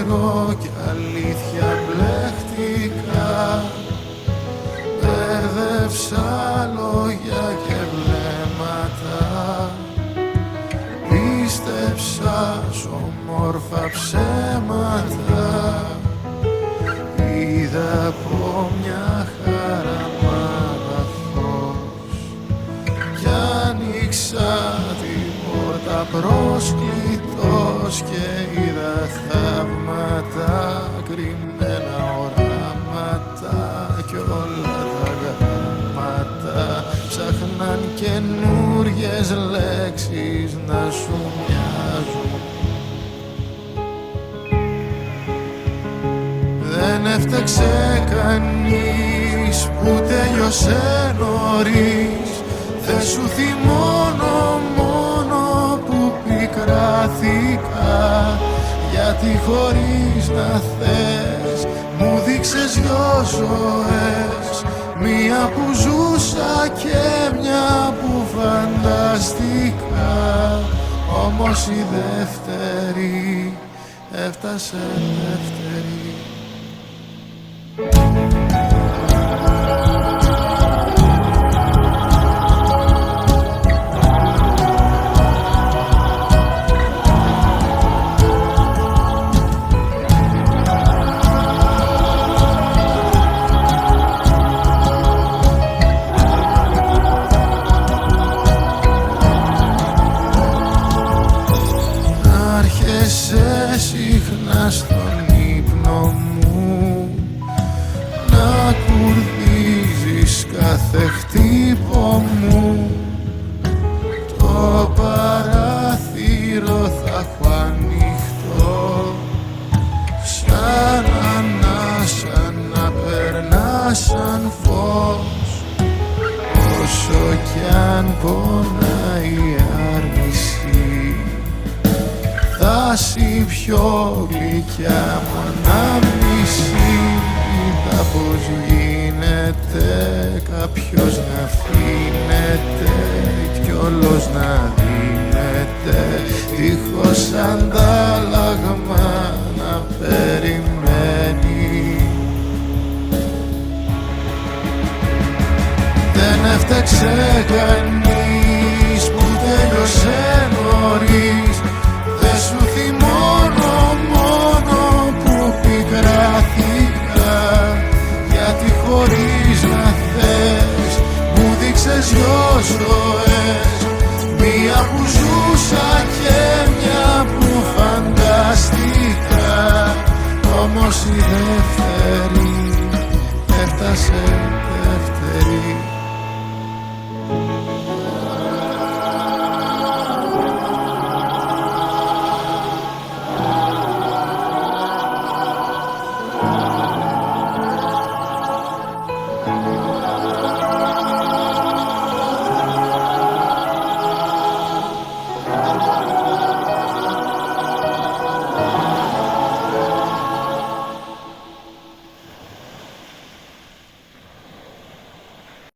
όνειρο κι αλήθεια μπλεχτικά. Μπέρδεψα λόγια και βλέμματα, πίστεψα σ' όμορφα ψέματα. Είδα από μια χαραμάδα φως κι άνοιξα την πόρτα προσκλητός και είδα θαύματα, κρυμμένα οράματα κι όλα τα γράμματα ψάχναν καινούριες λέξεις να σου μοιάζουν. Δεν έφταξε κανείς που τέλειωσε νωρίς. Δεν σου θυμώνω μόνο που πικράθηκα, γιατί χωρίς να θες μου δείξες δυο ζωές, μία που ζούσα και μια που φανταστικά. Όμως η δεύτερη έφτασε δεύτερη. Άρχεσαι συχνά στον ύπνο μου να κουρδίζεις κάθε χτύπο μου. Το παράθυρο θα έχω ανοιχτό, σαν ανάσα να περνά σαν φως. Όσο κι αν πονάει η άρνηση, θα είσαι πιο γλυκιά μου ανάμνηση. Είδα πως γίνεται κάποιος να αφήνεται κι όλος να δίνεται, δίχως αντάλλαγμα να περιμένει. Δεν έφταξε κανείς που τέλειωσε νωρίς. Δεν σου θυμώνω μόνο που πικράθηκα, γιατί χωρίς να θες μου δείξες δυο ζωές, μία που ζούσα και μια που φανταστικά. Όμως η δεύτερη έφτασε δεύτερη.